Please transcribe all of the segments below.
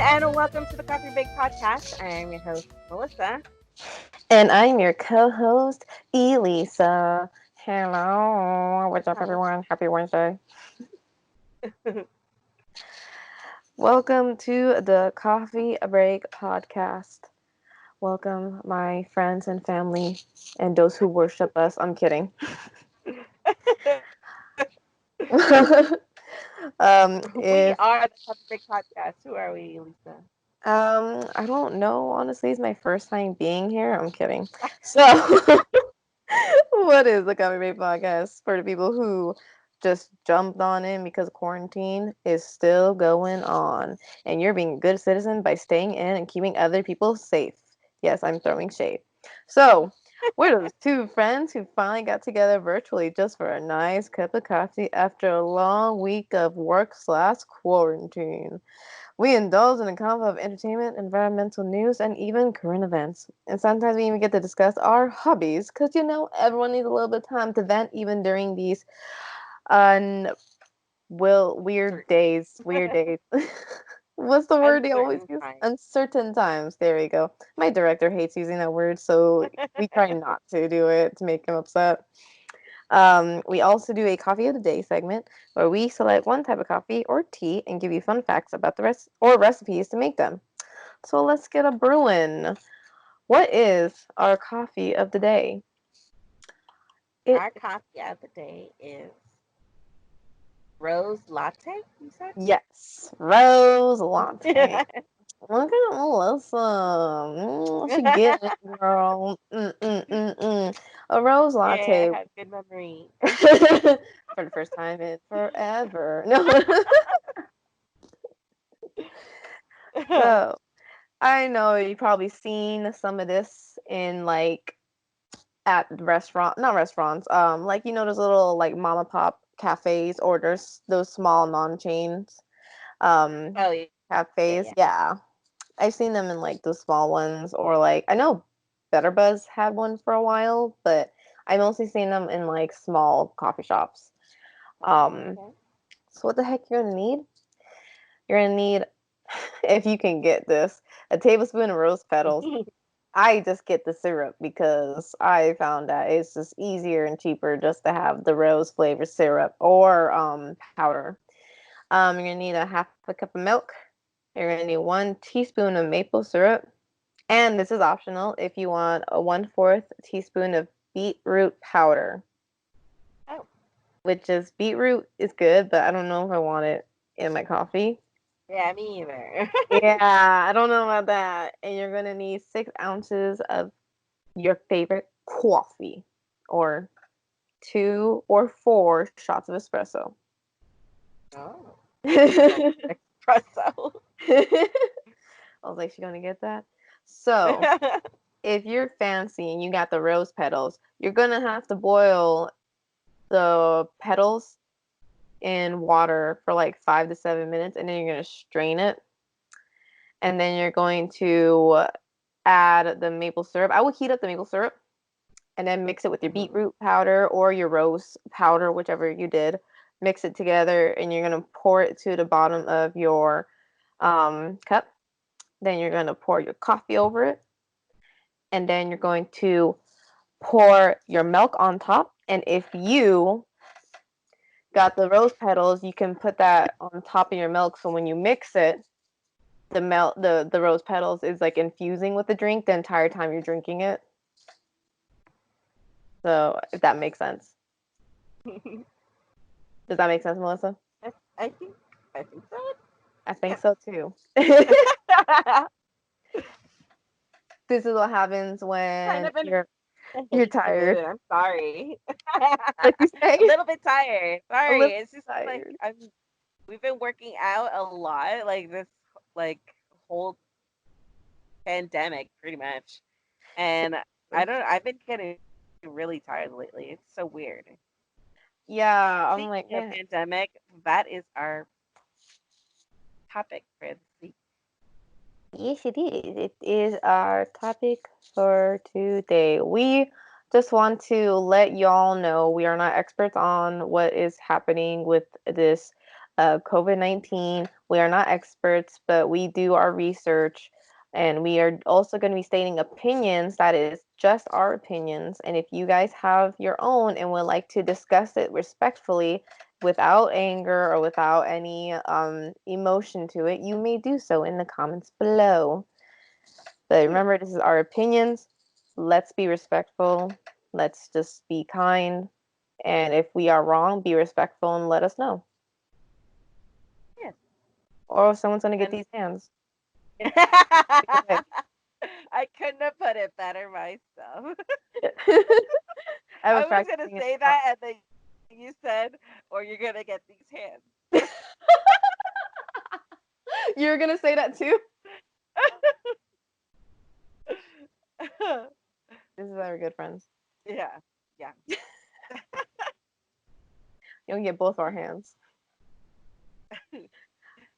and welcome to the Coffee Break Podcast. I am your host, Melissa. And I'm your co-host, Elisa. Hello. What's up, Hello. everyone? Happy Wednesday. Welcome to the Coffee Break Podcast. Welcome, my friends and family, and those who worship us. I'm kidding. We If are the Coffee Break Podcast. Who are we, Lisa? I don't know. Honestly, it's my first time being here. I'm kidding. So, what is the Coffee Break Podcast for the people who just jumped on in because quarantine is still going on, and you're being a good citizen by staying in and keeping other people safe? Yes, I'm throwing shade. So, we're those two friends who finally got together virtually just for a nice cup of coffee after a long week of work/quarantine. We indulge in a combo of entertainment, environmental news, and even current events. And sometimes we even get to discuss our hobbies, because everyone needs a little bit of time to vent even during these un weird Certain. days. Weird days. What's the word they always Uncertain use? time. Uncertain times. There we go. My director hates using that word, so we try not to do it to make him upset. We also do a coffee of the day segment where we select one type of coffee or tea and give you fun facts about the rest or recipes to make them. So let's get a brewing. What is our coffee of the day? It Our coffee of the day is Rose Latte, you said? Yes, rose latte. Look at Melissa. She getting it, girl. A rose Yeah, latte I have good memory. for the first time in forever. No. So I know you probably seen some of this in like at not restaurants, like those little like mama pop cafes or there's those small non-chains um Oh, yeah, yeah. cafes. Yeah. I've seen them in like the small ones or like I know Better Buzz had one for a while, but I mostly seen them in like small coffee shops. Um Okay. so what the heck you're gonna need? You're gonna need if you can get this, a tablespoon of rose petals. I just get the syrup because I found that it's just easier and cheaper just to have the rose flavor syrup or powder. You're gonna need a half a cup of milk. You're gonna need 1 teaspoon of maple syrup, and this is optional if you want a 1/4 teaspoon of beetroot powder, Oh, which is beetroot is good, but I don't know if I want it in my coffee. yeah, me either. Yeah, I don't know about that. And you're gonna need 6 ounces of your favorite coffee, or 2 or 4 shots of espresso. Oh, like I espresso. was like, she gonna get that? So, if you're fancy and you got the rose petals, you're gonna have to boil the petals in water for like 5 to 7 minutes, and then you're gonna strain it, and then you're going to add the maple syrup. I would heat up the maple syrup and then mix it with your Mhm. beetroot powder or your rose powder, whichever you did. Mix it together, and you're gonna pour it to the bottom of your cup. Then you're gonna pour your coffee over it, and then you're going to pour your milk on top. And if you got the rose petals, you can put that on top of your milk. So when you mix it, the rose petals is like infusing with the drink the entire time you're drinking it. So if that makes sense. Does that make sense, Melissa? I think I think so. I think Yes. so too. This is what happens kind when of in you're hasty mood. tired. I'm sorry. Like you say, A little bit tired. a Sorry. little It's just like tired. we've been working out a lot, like this like whole pandemic pretty much. And I've been getting really tired lately. It's so weird. Yeah, I'm Speaking like, of eh. pandemic, that is our topic for this week. Yes, it is. It is our topic for today. We just want to let y'all know we are not experts on what is happening with this COVID-19. We are not experts, but we do our research, and we are also going to be stating opinions that is just our opinions. And if you guys have your own and would like to discuss it respectfully without anger or without any emotion to it, you may do so in the comments below. But Yeah. remember, this is our opinions. Let's be respectful. Let's just be kind. And if we are wrong, be respectful and let us know. Yes. Or someone's gonna get And these hands. Either way. I couldn't have put it better myself. I have a I was practice gonna thing in say the that, and then you said, "Or you're gonna get these hands." You're gonna say that too? This is our good friends. Yeah, yeah. You'll get both our hands.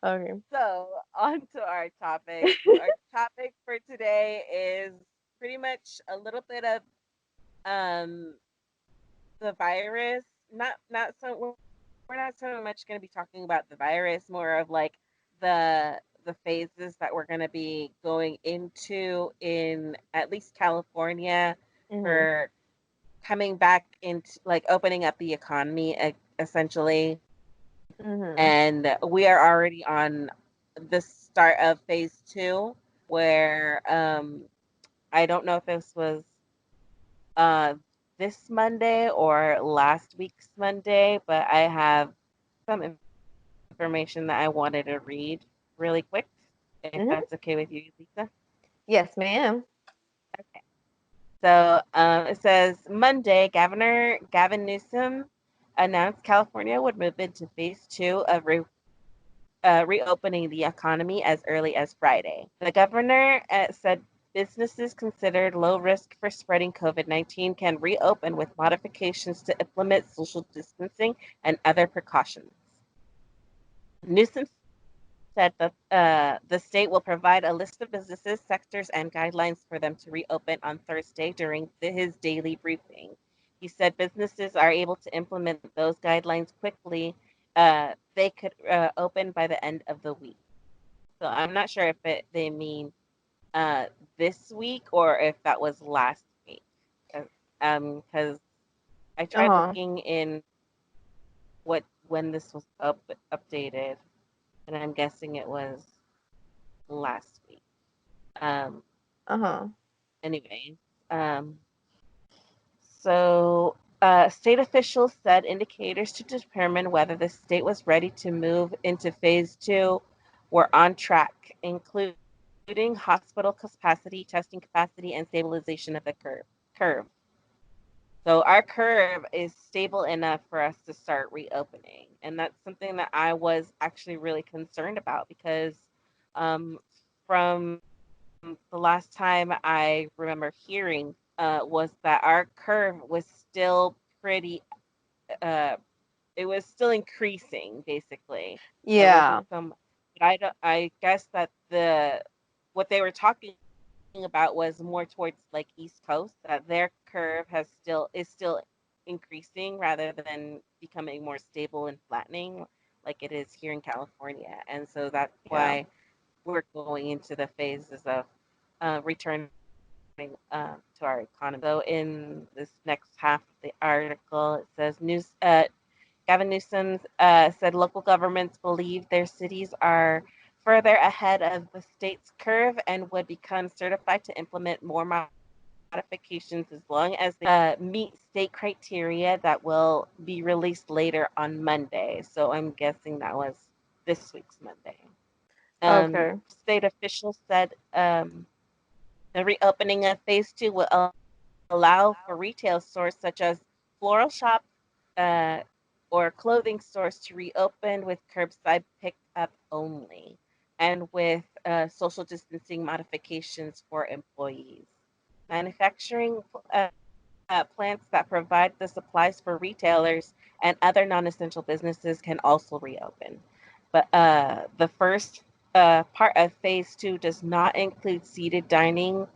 Okay. So on to our topic. Our topic for today is pretty much a little bit of um the virus. Not so we're not so much going to be talking about the virus, more of like the phases that we're going to be going into in at least California Mhm. for coming back into like opening up the economy essentially. And Mhm. we are already on the start of phase 2 where I don't know if this was uh this Monday or last week's Monday, but I have some information that I wanted to read really quick, if that's okay Mhm. with you, Lisa. Yes, ma'am. Okay. So it says Monday, Governor Gavin Newsom announced California would move into phase 2 of reopening the economy as early as Friday. The governor said businesses considered low risk for spreading COVID-19 can reopen with modifications to implement social distancing and other precautions. Newsom said that the state will provide a list of businesses, sectors, and guidelines for them to reopen on Thursday during his daily briefing. He said businesses are able to implement those guidelines quickly. They could open by the end of the week. So I'm not sure if they mean uh, this week or if that was last week. Because I tried Uh-huh. looking in what when this was updated, and I'm guessing it was last week. Um, Uh-huh. anyway, um, so state officials said indicators to determine whether the state was ready to move into phase 2 were on track, including hospital capacity, testing capacity, and stabilization of the curve. So our curve is stable enough for us to start reopening, and that's something that I was actually really concerned about because from the last time I remember hearing was that our curve was still pretty uh, it was still increasing basically. There Yeah. wasn't some I guess that what they were talking about was more towards like East Coast, that their curve is still increasing rather than becoming more stable and flattening like it is here in California. And so that's Yeah. why we're going into the phases of returning to our economy. So in this next half of the article, it says Gavin Newsom said local governments believe their cities are further ahead of the state's curve and would become certified to implement more modifications as long as they meet state criteria that will be released later on Monday. So I'm guessing that was this week's Monday. Okay. State officials said the reopening of phase 2 will allow for retail stores such as floral shop, uh, or clothing stores to reopen with curbside pickup only and with social distancing modifications for employees. Manufacturing plants that provide the supplies for retailers and other non essential businesses can also reopen. But the first part of phase 2 does not include seated dining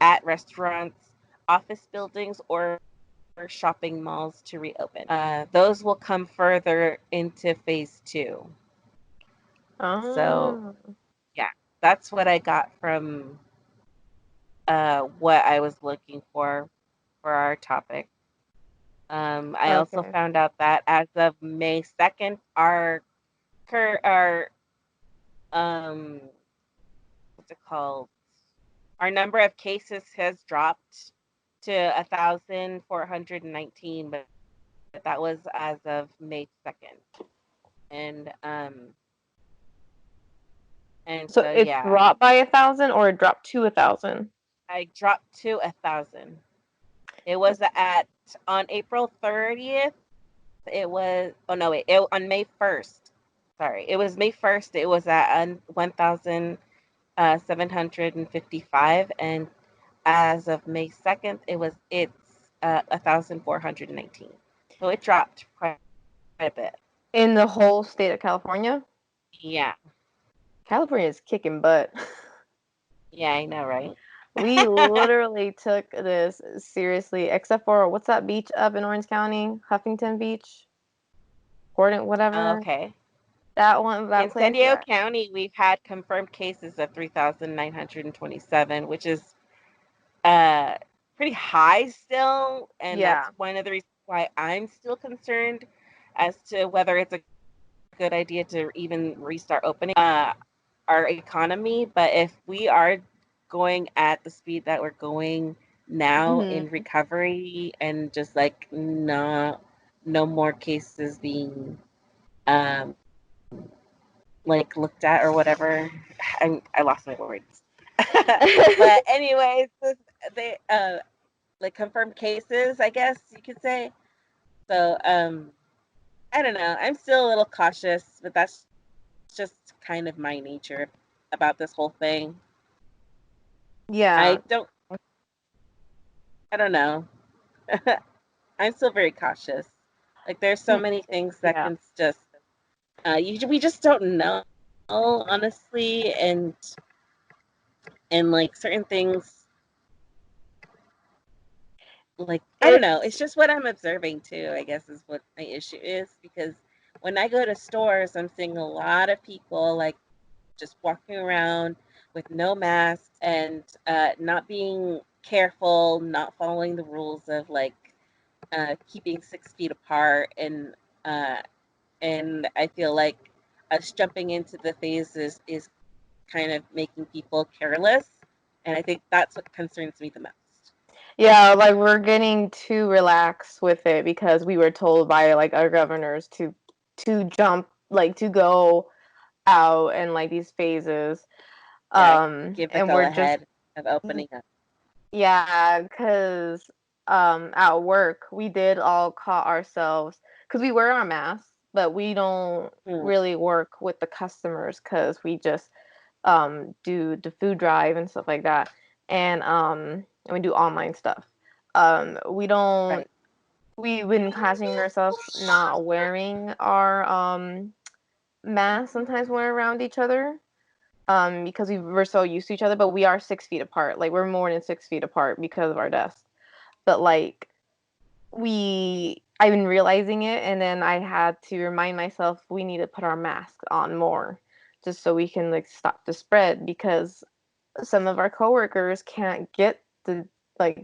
at restaurants, office buildings, or shopping malls to reopen. Those will come further into phase 2. So Oh, yeah, that's what I got from what I was looking for our topic. I also okay. found out that as of May 2nd, our what's it called? Our number of cases has dropped to 1,419, but that was as of May 2nd. And So so it yeah, dropped by 1,000 or it dropped to 1,000? I dropped to 1,000. It was at on April 30th. It was oh no wait, on May 1st. Sorry, it was May 1st. It was at 1,755, and as of May 2nd, it's 1,419. So it dropped quite a bit. In the whole state of California? Yeah, California is kicking butt. yeah, I know, right? We literally took this seriously, except for what's that beach up in Orange County? Huffington Beach? Hornet, whatever. Okay. That one, that In San place. Diego County, we've had confirmed cases of 3,927, which is uh, pretty high still, and that's Yeah. one of the reasons why I'm still concerned as to whether it's a good idea to even restart opening our economy. But if we are going at the speed that we're going now in Hmm. recovery and just like no more cases being um, like looked at or whatever, I lost my words. But anyways, they like confirmed cases, I guess you could say. So I don't know. I'm still a little cautious, but that's just kind of my nature about this whole thing. I Yeah. don't know. I'm still very cautious. Like there's so Mm, many things that yeah. can just we just don't know honestly, and like certain things like I don't know. It's It's just what I'm observing too, I guess is what my issue is because when I go to stores, I'm seeing a lot of people like just walking around with no masks and not being careful, not following the rules of like keeping 6 feet apart, and I feel like us jumping into the phases is kind of making people careless, and I think that's what concerns me the most. yeah, like we're getting too relaxed with it because we were told by like our governors to jump, like to go out and like these phases. Yeah, give the And go we're just ahead of opening up. yeah, because at work we did all caught ourselves because we wear our masks, but we don't Hmm, really work with the customers because we just do the food drive and stuff like that, and we do online stuff. We don't. right. We've been catching ourselves not wearing our masks sometimes when we're around each other because we're so used to each other, but we are 6 feet apart. Like we're more than 6 feet apart because of our desk. But like I've been realizing it, and then I had to remind myself we need to put our masks on more, just so we can like stop the spread because some of our coworkers can't get the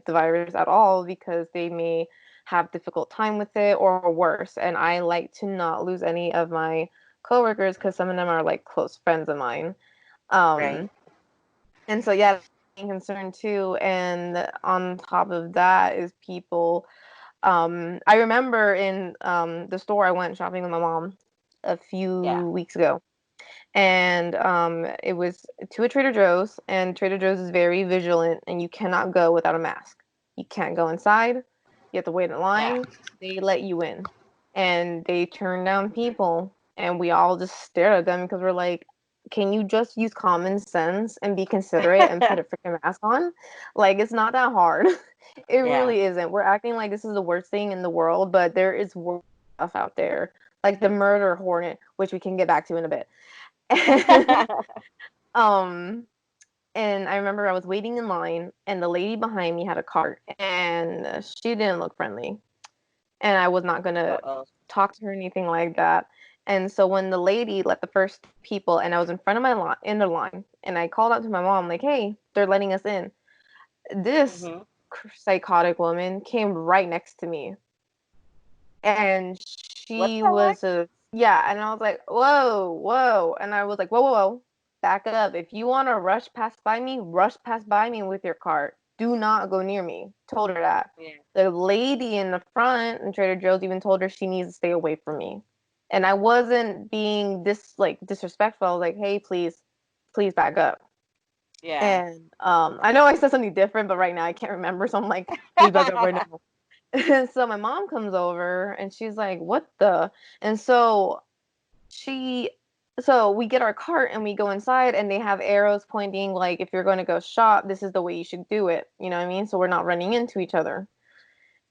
virus at all because they may have difficult time with it or worse. And I like to not lose any of my coworkers because some of them are like close friends of mine. Right. Um, and so yeah, that's a concern too. And on top of that is people. I remember in the store I went shopping with my mom a Yeah. few weeks ago, and it was to a Trader Joe's, and Trader Joe's is very vigilant, and you cannot go without a mask. You can't go inside. You have to wait in Yeah. line. They let you in, and they turn down people, and we all just stared at them because we're like, can you just use common sense and be considerate and put a freaking mask on? Like it's not that hard. It Yeah. really isn't. We're acting like this is the worst thing in the world, but there is worse stuff out there, like the murder hornet, which we can get back to in a bit. um, and I remember I was waiting in line, and the lady behind me had a cart, and she didn't look friendly. And I was not gonna Uh-oh. talk to her or anything like that. And so when the lady let the first people, and I was in front of my line in the line, and I called out to my mom like, "Hey, they're letting us in." This Mm-hmm. psychotic woman came right next to me, and What she the heck? was a yeah, and I was like, "Whoa, whoa," and I was like, "Whoa, whoa, whoa, back up! If you want to rush past by me with your cart. Do not go near me." Told her that. Yeah. The lady in the front in Trader Joe's even told her she needs to stay away from me, and I wasn't being disrespectful. I was like, "Hey, please back up." Yeah. And I know I said something different, but right now I can't remember, so I'm like, "Please back up right now." And so my mom comes over and she's like, "What the?" And she, so we get our cart and we go inside and they have arrows pointing like, if you're going to go shop, this is the way you should do it. You know what I mean? So we're not running into each other.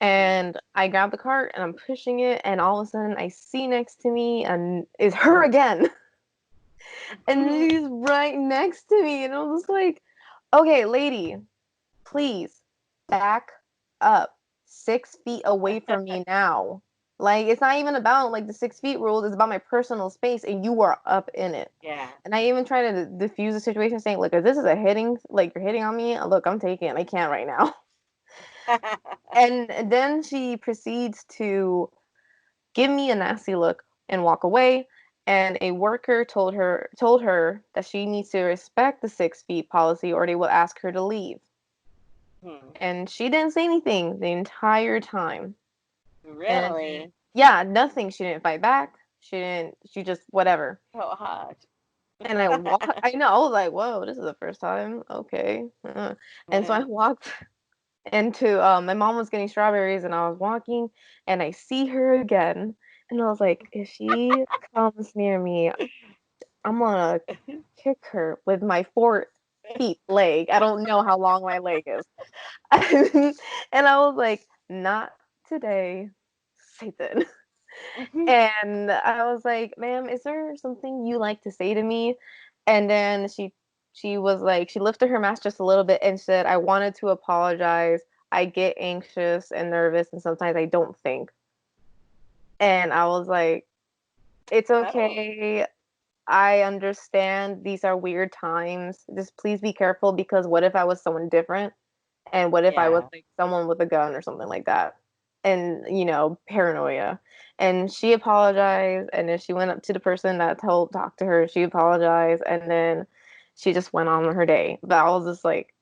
Hmm. And I grab the cart and I'm pushing it, and all of a sudden I see next to me and is her again. And she's right next to me. And I was just like, okay, lady, please back up 6 feet away from me now. Like, it's not even about like the 6 feet rules, it's about my personal space, and you are up in it. Yeah. And I even try to diffuse the situation saying, look, if this is a hitting, like you're hitting on me, look, I'm taking it. I can't right now. And then she proceeds to give me a nasty look and walk away. And a worker told her that she needs to respect the 6 feet policy or they will ask her to leave. Hmm. And she didn't say anything the entire time. And Really? yeah, nothing. She didn't fight back. She just whatever. So hot. And I know, I was like, whoa, this is the first time. Okay. And so I Yeah. walked into my mom was getting strawberries and I was walking and I see her again. And I was like, if she comes near me, I'm gonna kick her with my 4 feet leg. I don't know how long my leg is. And I was like, not today, Satan. And I was like, ma'am, is there something you like to say to me? And then she was like, she lifted her mask just a little bit and said, I wanted to apologize. I get anxious and nervous and sometimes I don't think. And I was like, it's Oh, okay. I understand these are weird times. Just please be careful because what if I was someone different? And what if I was yeah. like someone with a gun or something like that? And, paranoia. And she apologized. And then she went up to the person that told talk to her. She apologized. And then she just went on with her day. But I was just like,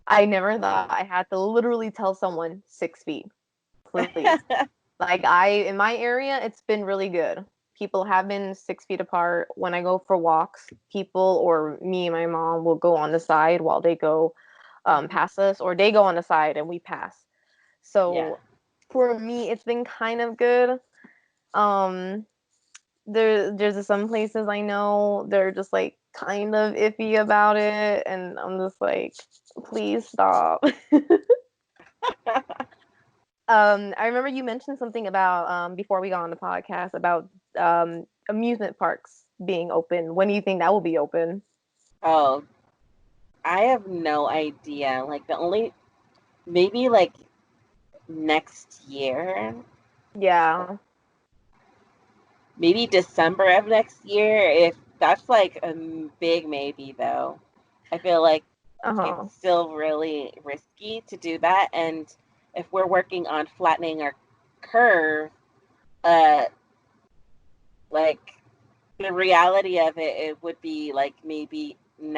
I never thought Hmm. I had to literally tell someone 6 feet, please. Like in my area, it's been really good. People have been 6 feet apart. When I go for walks, people or me and my mom will go on the side while they go Hmm. past us, or they go on the side and we pass. Yeah. So for me, it's been kind of good. Um, there's some places I know they're just like kind of iffy about it, and I'm just like, please stop. I remember you mentioned something about before we got on the podcast about amusement parks being open. When do you think that will be open? Oh, I have no idea. Like the only maybe like next year, Yeah. maybe December of next year. If that's like a big maybe though. I feel like it's Uh-huh. still really risky to do that. And if we're working on flattening our curve, uh, like the reality of it, it would be like maybe in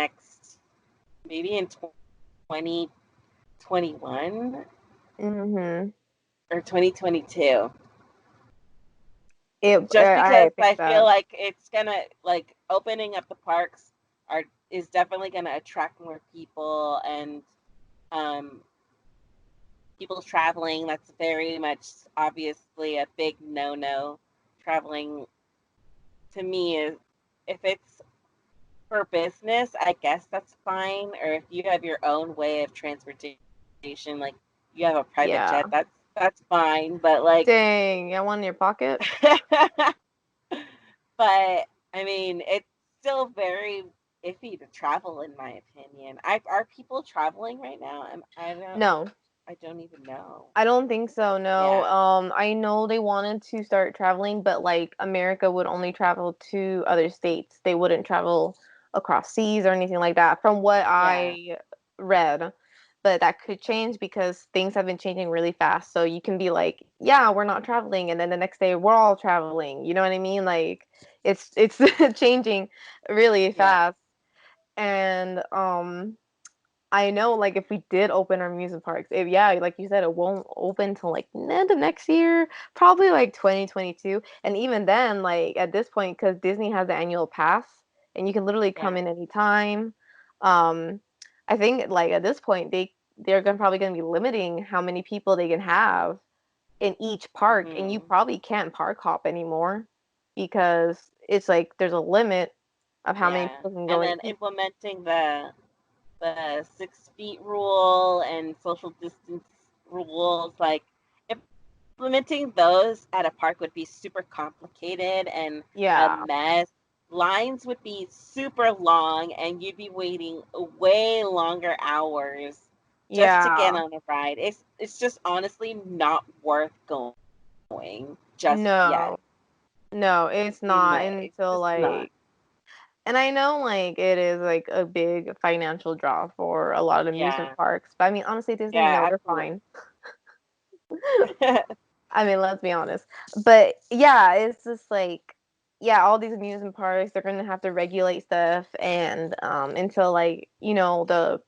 2021 Mm-hmm. or 2022. Just because I think I feel that. like it's gonna like opening up the parks are is definitely gonna attract more people and um people traveling. That's very much obviously a big no. Traveling to me is if it's for business, I guess that's fine. Or if you have your own way of transportation, like you have a private Yeah. jet, that's fine. But like, Dang, I want in your pocket. but I mean, it's still very iffy to travel, in my opinion. Are people traveling right now? I don't. No. I don't even know. I don't think so, no. Yeah, I know they wanted to start traveling, but like America would only travel to other states. They wouldn't travel across seas or anything like that, from what yeah, I read. But that could change because things have been changing really fast. So you can be like, yeah, we're not traveling, and then the next day we're all traveling. You know what I mean? Like it's changing really yeah. fast. And I know, like, if we did open our amusement parks, if yeah, like you said, it won't open till like end of next year, probably like 2022. And even then, like at this point, because Disney has the annual pass, and you can literally come Yeah. in anytime. Um, I think like at this point, they're gonna probably gonna be limiting how many people they can have in each park, and you Hmm. probably can't park hop anymore because it's like there's a limit of how many Yeah. people can go And in then each. implementing the 6 feet rule and social distance rules, like implementing those at a park would be super complicated and a Yeah, mess. Lines would be super long, and you'd be waiting way longer hours just to get yeah. on a ride. It's just honestly not worth going just yet. No, no, it's not It's just until not. like, and I know like it is like a big financial draw for a lot of Yeah. amusement parks, but I mean, honestly, Disney, Yeah, no, they're absolutely. fine. I mean, let's be honest. But yeah, it's just like, yeah, all these amusement parks, they're gonna have to regulate stuff, and until like, the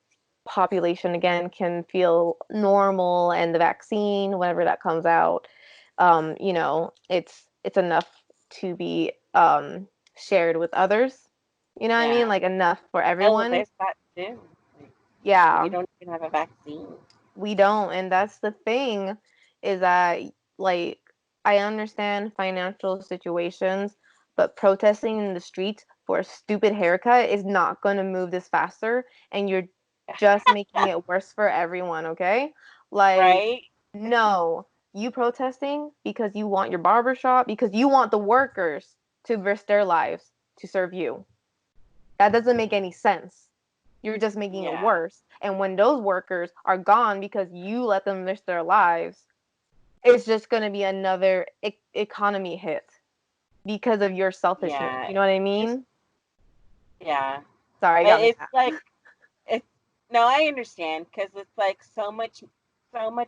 population again can feel normal and the vaccine, whenever that comes out, it's enough to be shared with others. You know what I mean? Yeah. Like enough for Oh, well, everyone. there's that too. Like, we Yeah. don't even have a vaccine. We don't, and that's the thing is that like I understand financial situations, but protesting in the streets for a stupid haircut is not going to move this faster, and you're just making it worse for everyone, okay? Like, Right? no, you protesting because you want your barber shop, because you want the workers to risk their lives to serve you. That doesn't make any sense. You're just making it Yeah. worse. And when those workers are gone because you let them risk their lives, it's just going to be another economy hit because of your selfishness. Yeah. You know what I Just, mean? yeah. Sorry, I But got me it's like, it's, no, I understand because it's like so much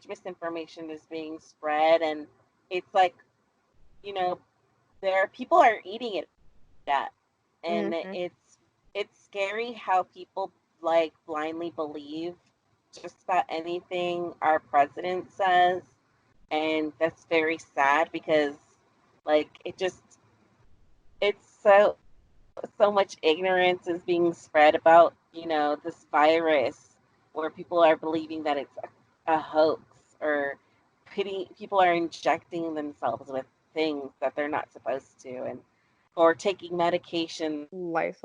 misinformation is being spread. And it's like, you know, people are eating it up. And mad. it's scary how people like blindly believe just about anything our president says, and that's very sad because like it's so much ignorance is being spread about, this virus, where people are believing that it's a hoax, or people are injecting themselves with things that they're not supposed to, and or taking medication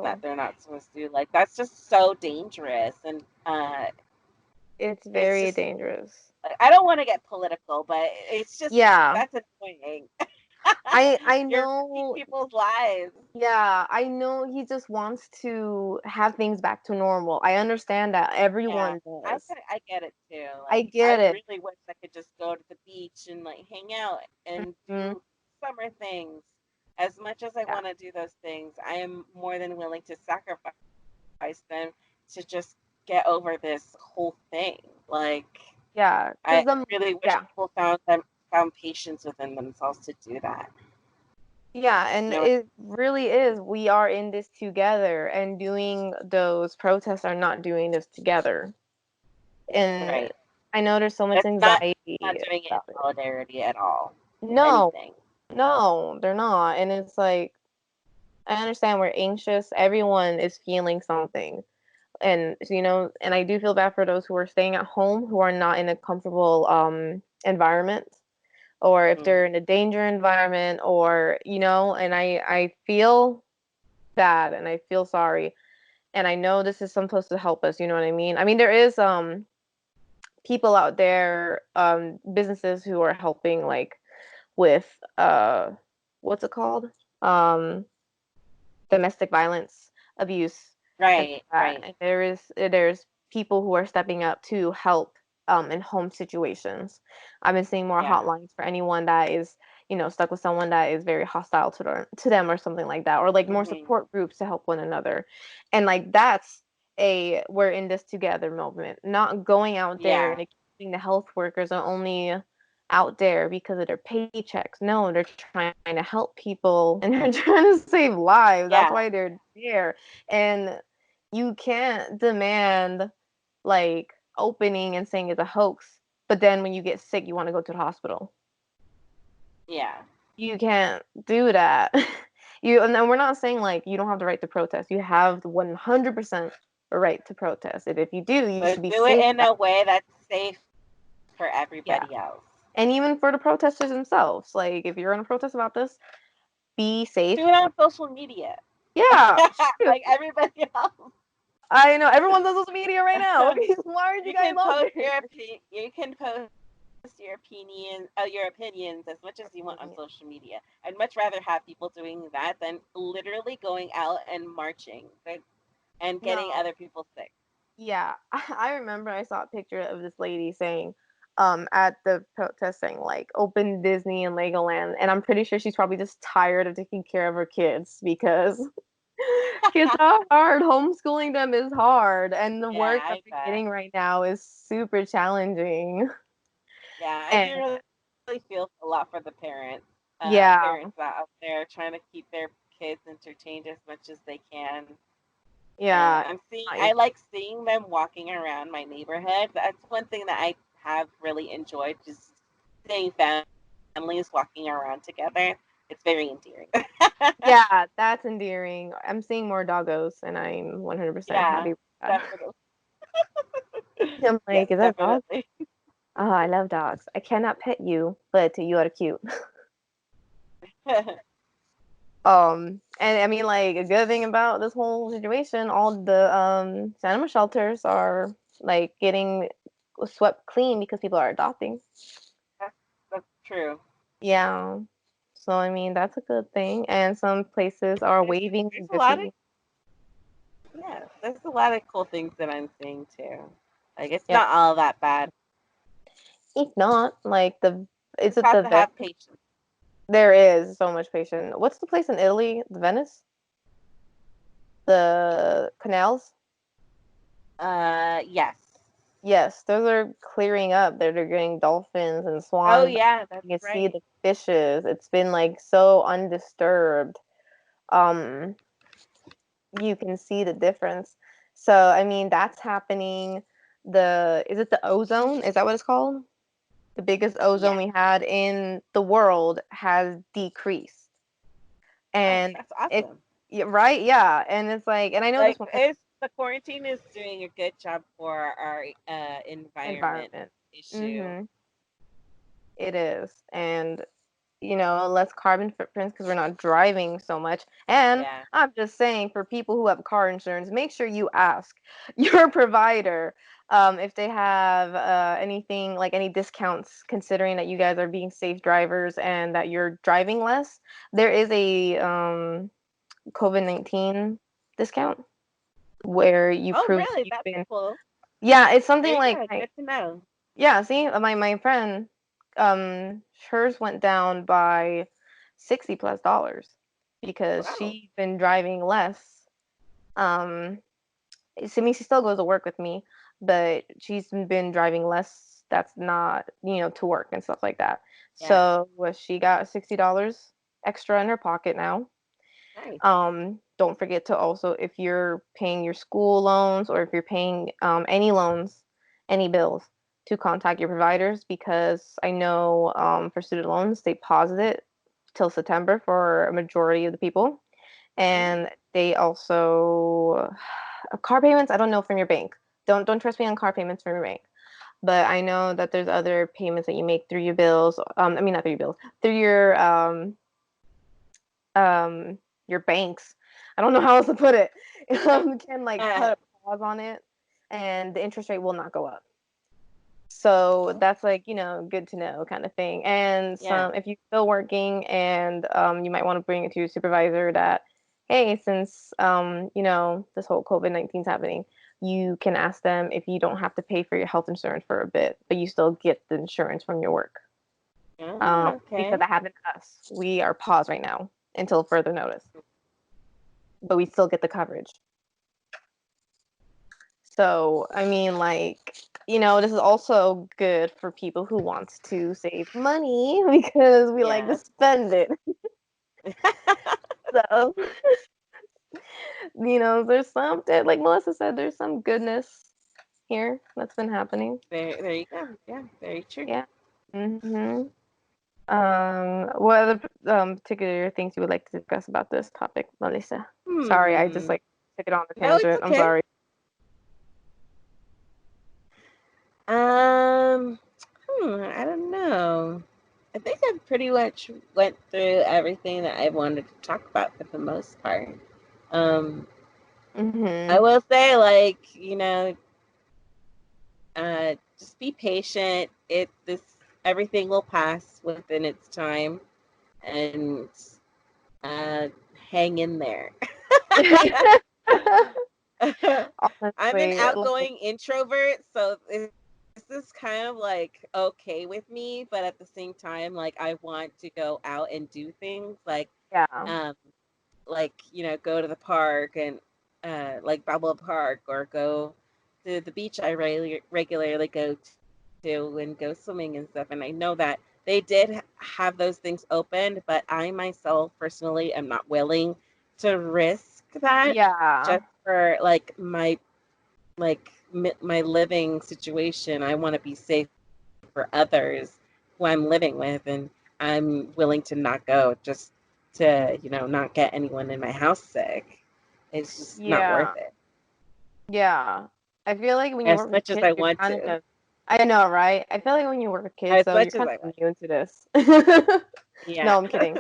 that they're not Lysol. supposed to. Like, that's just so dangerous. And It's it's just, very dangerous. I don't want to get political, but it's just, Yeah. that's annoying. I You're risking know. people's lives. Yeah, I know he just wants to have things back to normal. I understand that Yeah, everyone does. I get it too. I Like, I get it. really wish I could just go to the beach and like hang out and Mhm. do summer things. As much as I Yeah. want to do those things, I am more than willing to sacrifice them to just get over this whole thing. Like, Yeah, I because really wish yeah. people found patience within themselves to do that. Yeah, and You know, it really is. We are in this together, and doing those protests are not doing this together. And right? I know there's so much It's not anxiety doing it in about it. solidarity at all, if No, anything. no, they're not. And it's like, I understand we're anxious. Everyone is feeling something. And, and I do feel bad for those who are staying at home, who are not in a comfortable environment, or if they're Mm. in a danger environment, or, and I feel bad and I feel sorry. And I know this is supposed to help us, you know what I mean? I mean, there is people out there, businesses who are helping like with what's it called? Um Domestic violence, abuse, and Right, that. right. And there's people who are stepping up to help. in home situations. I've been seeing more Yeah. hotlines for anyone that is, stuck with someone that is very hostile to them or something like that, or like more Hmm. support groups to help one another. And like that's a we're in this together moment, not going out there Yeah. and accusing the health workers are only out there because of their paychecks. No, they're trying to help people and they're trying to save lives. That's why Yeah. they're there. And you can't demand like opening and saying it's a hoax, but then when you get sick, you want to go to the hospital. Yeah. You can't do that. And then we're not saying like you don't have the right to protest. You have the 100% the right to protest. And if you do, you should But be do it safe. in a way that's safe for everybody Yeah. else. And even for the protesters themselves, like if you're going to protest about this, be safe. Do it on social media. Yeah, shoot. Like everybody else. I know everyone's on social media right now. Why aren't you You guys can on post there? your opinions as much as you want on social Mhm. media. I'd much rather have people doing that than literally going out and marching and getting No. other people sick. Yeah, I remember I saw a picture of this lady saying, at the protest saying like open Disney and Legoland, and I'm pretty sure she's probably just tired of taking care of her kids because kids are hard. Homeschooling them is hard, and the Yeah, work that I they're bet. getting right now is super challenging. Yeah, I do And really feel a lot for the parents. Parents yeah, out there trying to keep their kids entertained as much as they can. And yeah, I I, like seeing them walking around my neighborhood. That's one thing that I have really enjoyed, just seeing families walking around together. It's very endearing. yeah, that's endearing. I'm seeing more doggos, and I'm 100% Yeah, happy with that. definitely. I'm Yes, like, is that a dog? definitely. Oh, I love dogs. I cannot pet you, but you are cute. And I mean, like, a good thing about this whole situation, all the animal shelters are like getting swept clean because people are adopting. That's true. Yeah. So I mean, that's a good thing. And some places are There's waiving there's a lot of existing. yeah, there's a lot of cool things that I'm seeing too. Like it's Yeah. not all that bad. If not, like is Just it have the to Venice? have patience. There is so much patience. What's the place in Italy? The Venice? The canals? Yes. Yes, those are clearing up. They're getting dolphins and Oh swans back. yeah, that's You can see right. the fishes. It's been like so undisturbed. Um, you can see the difference. So, I mean, that's happening. Is it the ozone? Is that what it's called? The biggest ozone Yeah. we had in the world has decreased. Nice. And That's it, awesome. yeah, right? Yeah. And it's like, and I know this Like one because it's the quarantine is doing a good job for our environment environment. issue. Mm-hmm. It is. And less carbon footprints because we're not driving so much. And Yeah. I'm just saying, for people who have car insurance, make sure you ask your provider if they have anything like any discounts, considering that you guys are being safe drivers and that you're driving less. There is a COVID-19 discount where you Oh, prove that really? you've That's been. cool. Yeah, it's something Very like good. Good to know. yeah, see, my friend, hers went down by 60 plus dollars because Wow. she's been driving less. Um, I mean, she still goes to work with me, but she's been driving less. That's not, to work and stuff like that. Yeah. So she got $60 extra in her pocket now. Nice. Don't forget to also, if you're paying your school loans or if you're paying any loans, any bills, to contact your providers because I know for student loans, they pause it till September for a majority of the people. Mm. And they also, car payments, I don't know from your bank. Don't trust me on car payments from your bank. But I know that there's other payments that you make through your bills. I mean, not through your bills, through um your banks. I don't know how else to put it. Can like put a pause on it and the interest rate will not go up. So Oh, that's like, good to know kind of thing. And yeah. some if you're still working and you might want to bring it to your supervisor that, hey, since this whole COVID-19 is happening, you can ask them if you don't have to pay for your health insurance for a bit, but you still get the insurance from your work. Oh, Because okay. that happened to us. We are paused right now until further notice, but we still get the coverage. So, I mean, like, this is also good for people who wants to save money because we like to Yes. spend it. So, there's some, like Melissa said, there's some goodness here that's been happening. There you go. Yeah, very true. Yeah. Hmm. What other particular things you would like to discuss about this topic, Melissa? Sorry, I just Hmm. like took it on a No, it's tangent. I'm okay. sorry. Um, I don't know. I think I pretty much went through everything that I wanted to talk about for the most part. Um, I Hmm. will say, like, just be patient. Everything will pass within its time, and uh, hang in there. I'm an Honestly, like, outgoing introvert, so this is kind of like okay with me, but at the same time, like I want to go out and do things yeah, um go to the park and like Balboa Park or go to the beach I regularly go to and go swimming and stuff. And I know that they did have those things opened, but I myself personally am not willing to risk that yeah, just for my living situation. I want to be safe for others who I'm living with, and I'm willing to not go just to not get anyone in my house sick. It's just not worth yeah, it yeah. I feel like when you as work with much as kids, I you're want kind to, of, I know, right? I feel like when you work with kids, as though, you're much as kind I of want. immune to this. Yeah. No, I'm kidding.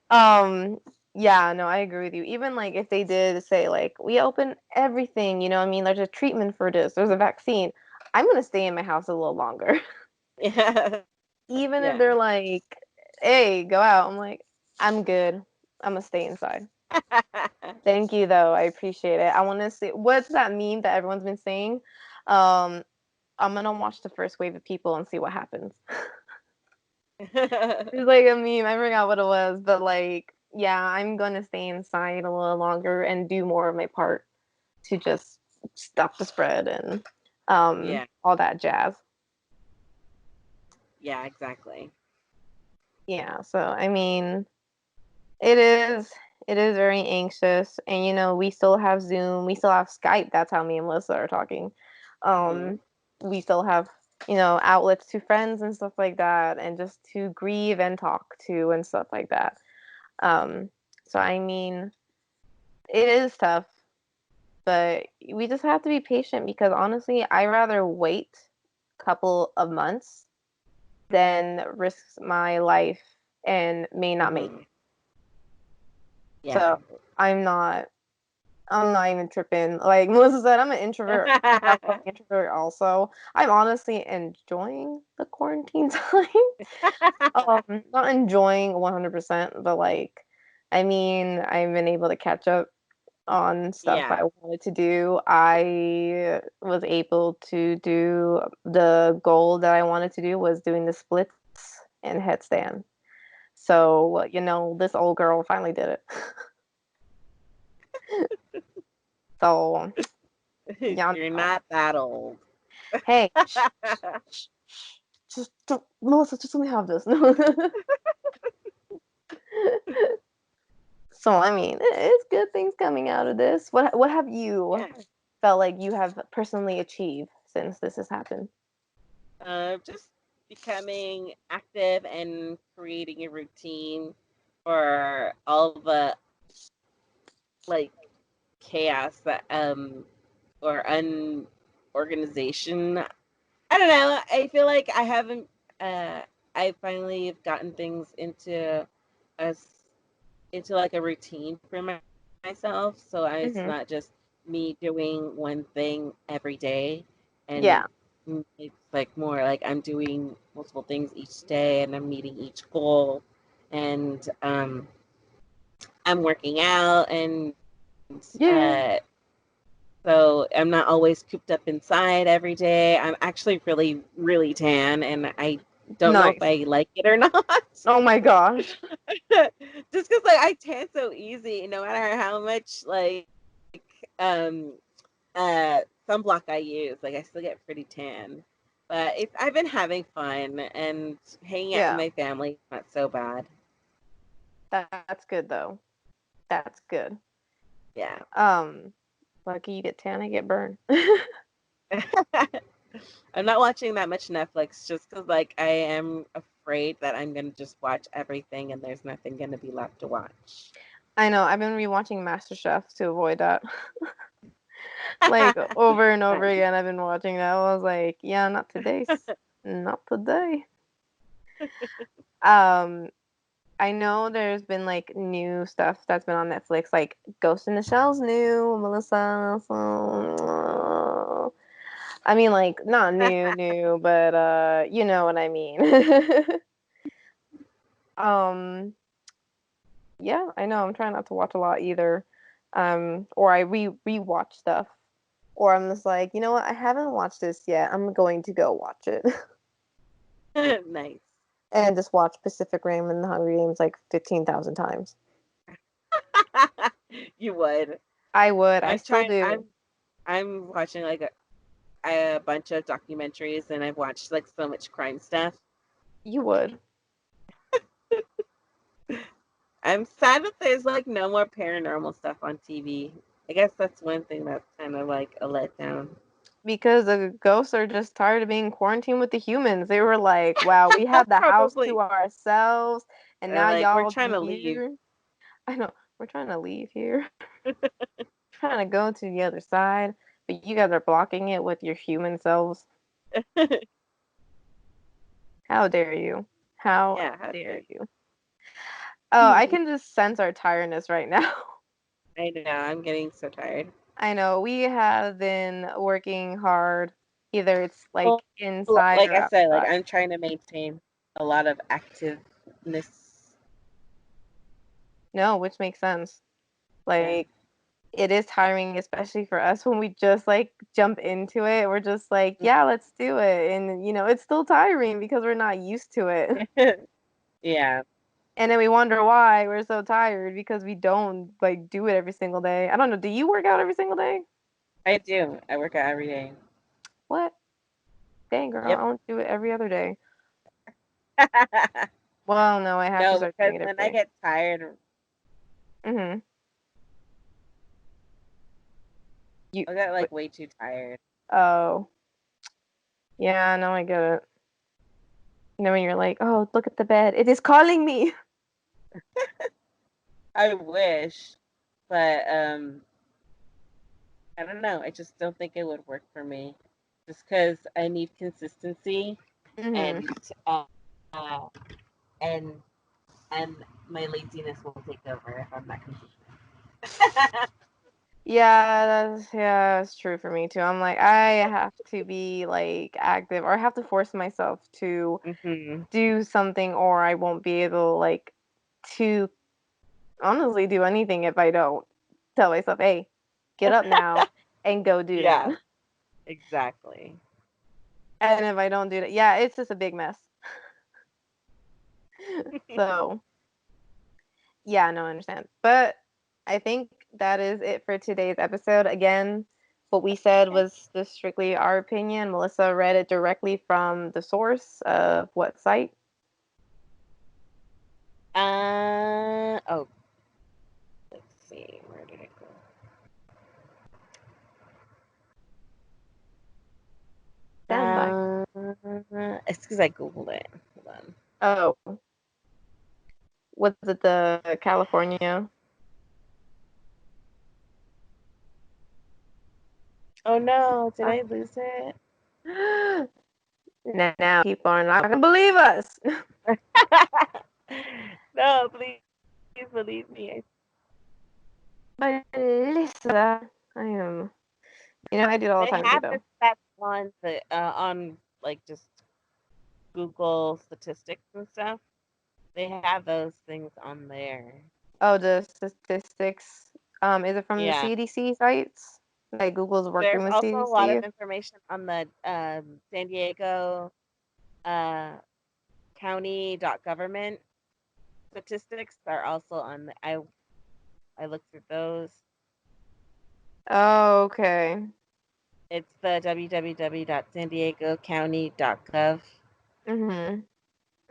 Um, yeah, no, I agree with you. Even like if they did say like we open everything, what I mean, there's a treatment for this, there's a vaccine. I'm gonna stay in my house a little longer. Yeah. Even if Yeah. they're like, "Hey, go out." I'm like, "I'm good. I'm gonna stay inside." Thank you though. I appreciate it. I want to see what's that meme that everyone's been saying? Um, I'm gonna watch the first wave of people and see what happens. It's like a meme. I forgot what it was, but like, yeah, I'm gonna stay inside a little longer and do more of my part to just stop the spread and Yeah. all that jazz. Yeah, exactly. Yeah, so I mean, it is it is very anxious, and we still have Zoom, we still have Skype. That's how me and Melissa are talking. Hmm. We still have outlets to friends and stuff like that, and just to grieve and talk to and stuff like that. Um, so I mean, it is tough, but we just have to be patient because honestly, I rather wait a couple of months than risk my life and may not make Hmm. it. Yeah. So I'm not even tripping. Like Melissa said, I'm an introvert, outgoing introvert also. I'm honestly enjoying the quarantine time. Not enjoying 100%, but like, I mean, I've been able to catch up on stuff Yeah. I wanted to do. I was able to do the goal that I wanted to do was doing the splits and headstand. So, this old girl finally did it. So, yeah, You're no. not that old. Hey, shh, shh, just don't, Melissa, just let me have this. So, I mean, it's good things coming out of this. What have you Yeah. felt like you have personally achieved since this has happened? Just becoming active and creating a routine for all the like chaos that or unorganization. I don't know. I feel like I haven't. I finally have gotten things a into like a routine for myself. So it's Hmm. not just me doing one thing every day, and Yeah. it's like more like I'm doing multiple things each day, and I'm meeting each goal, and I'm working out, and Yeah. so So I'm not always cooped up inside every day. I'm actually really, really tan, and I don't know if Nice. I like it or not. Oh my gosh. Just because like I tan so easy, no matter how much like um sunblock I use, like I still get pretty tan. But I've been having fun and hanging out with Yeah, my family is not so bad. that's good though. That's good. Yeah. Um, Lucky you get tan, I get burned. I'm not watching that much Netflix just because like I am afraid that I'm gonna just watch everything and there's nothing gonna be left to watch. I know, I've been rewatching MasterChef to avoid that. Like over and over Nice. again, I've been watching that. I was like, yeah, not today. Not today. Um, I know there's been like new stuff that's been on Netflix, like Ghost in the Shell's new, Melissa. I mean, like not new, but you know what I mean. Um, yeah, I know. I'm trying not to watch a lot either. Or I rewatch stuff, or I'm just like, you know what? I haven't watched this yet. I'm going to go watch it, Nice. and just watch Pacific Rim and The Hunger Games like 15,000 times. You would. I would. I I'm still trying. do. I'm watching like a bunch of documentaries, and I've watched like so much crime stuff. You would. I'm sad that there's like no more paranormal stuff on TV. I guess that's one thing that's kind of like a letdown. Because the ghosts are just tired of being quarantined with the humans. They were like, wow, we have the house to Probably. ourselves, and They're now like, we're y'all trying to leave. here. I know, we're trying to leave here, trying to go to the other side, but you guys are blocking it with your human selves. How dare you? How Yeah, how dare dare you? Oh, I can just sense our tiredness right now. I know, I'm getting so tired. I know we have been working hard. Either it's Well, like inside like or I said, like outside. I'm trying to maintain a lot of activeness. No, which makes sense. Yeah. Like it is tiring, especially for us when we just like jump into it. We're just like, yeah, let's do it. And it's still tiring because we're not used to it. Yeah, And then we wonder why we're so tired because we don't like do it every single day. I don't know. Do you work out every single day? I do. I work out every day. What? Dang, girl, I Yep. don't do it every other day. Well, no, I have to No, start doing because it then I every day. get tired. Mm-hmm. You, I get wait, like way too tired. oh, yeah, no, I get it. When you're like, oh, look at the bed. It is calling me. I wish, but I don't know. I just don't think it would work for me. Just because I need consistency Mm-hmm. and uh, and and my laziness will take over if I'm not consistent. Yeah, that's true for me too. I'm like, I have to be like active or I have to force myself to hmm do something or I won't be able like to honestly do anything if I don't tell myself, hey, get up now and go do that. Yeah, exactly. And if I don't do that, yeah, it's just a big mess. So, yeah, no, I understand. But I think that is it for today's episode. Again, what we said Okay. was just strictly our opinion. Melissa read it directly from the source of what site? Oh, let's see. Where did it go? Stand by. It's because I googled it. Hold on. Oh, was it the California? Oh no! Did Uh, I lose it? now people are not gonna believe us. No, please believe me. But Lisa, I am. I do it all the They time too, have though. the stats on like just Google statistics and stuff. They have those things on there. Oh, the statistics. Is it from the Yeah, CDC sites? Like Google's working There's with also a lot of CDC. information on the San Diego uh, county.government statistics are also on the I looked through those. Oh, okay. It's the www.sandiegocounty.gov. Mhm.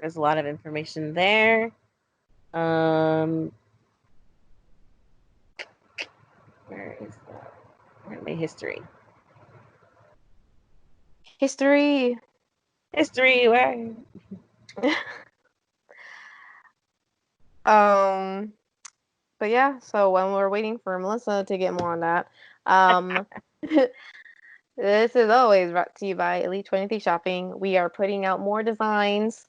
There's a lot of information there. Um, where is that? Where's my history? History. History. Where? um, but yeah, so when we're waiting for Melissa to get more on that, um, this is always brought to you by Elite 23 Shopping. We are putting out more designs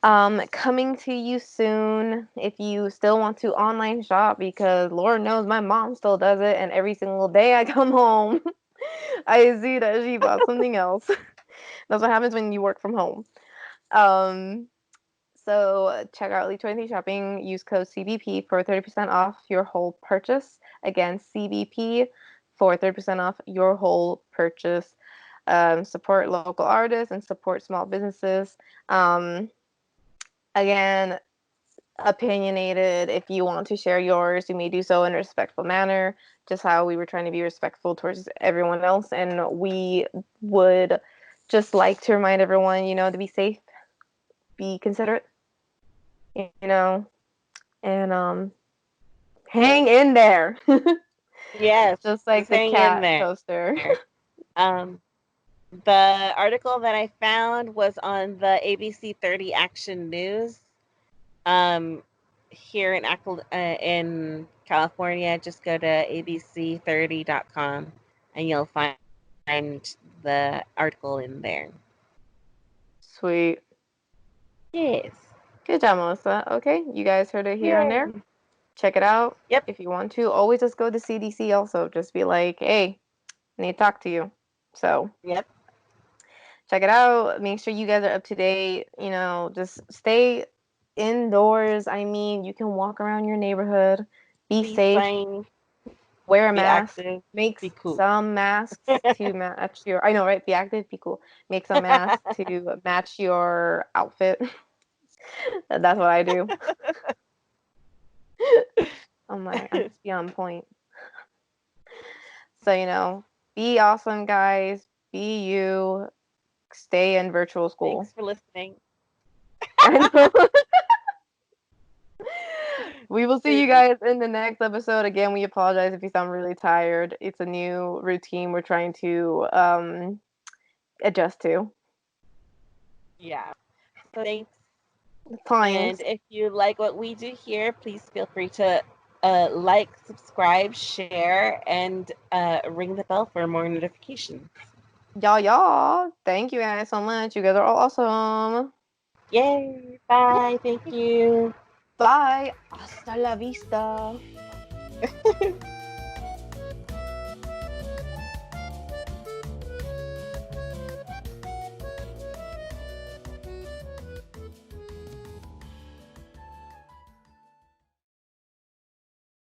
coming to you soon. If you still want to online shop, because Lord knows my mom still does it, and every single day I come home, I see that she bought something else. That's what happens when you work from home. Um, so check out Elite 23 Shopping. Use code CBP for 30% off your whole purchase. Again, CBP for 30% off your whole purchase. Support local artists and support small businesses. Um, Again, opinionated. If you want to share yours, you may do so in a respectful manner, just how we were trying to be respectful towards everyone else. And we would just like to remind everyone, to be safe, be considerate, you know, and hang in there. Yes, Just just like the hang in cat there. poster. Um, the article that I found was on the ABC 30 Action News. Um, Here in California, just go to abc30.com and you'll find the article in there. Sweet. Yes. Good job, Melissa. Okay, you guys heard it here and there. Yay. Check it out Yep. if you want to. Always just go to CDC also. Just be like, hey, I need to talk to you. So Yep. check it out. Make sure you guys are up to date. Just stay indoors. I mean, you can walk around your neighborhood, be Be safe, sane, wear a be mask, active, make be cool. some masks to match your. I know, right? Be active, be cool. Make some masks to match your outfit. That's what I do. I have to be on point. So, be awesome, guys. Be you. Stay in virtual school. Thanks for listening. I know. We will see you Seriously. guys in the next episode. Again, we apologize if you sound really tired. It's a new routine we're trying to adjust to. Yeah. So thanks. And Thanks. if you like what we do here, please feel free to like, subscribe, share, and ring the bell for more notifications. Y'all. Thank you guys so much. You guys are all awesome. Yay! Bye. Thank Yay. you. Bye. Hasta la vista.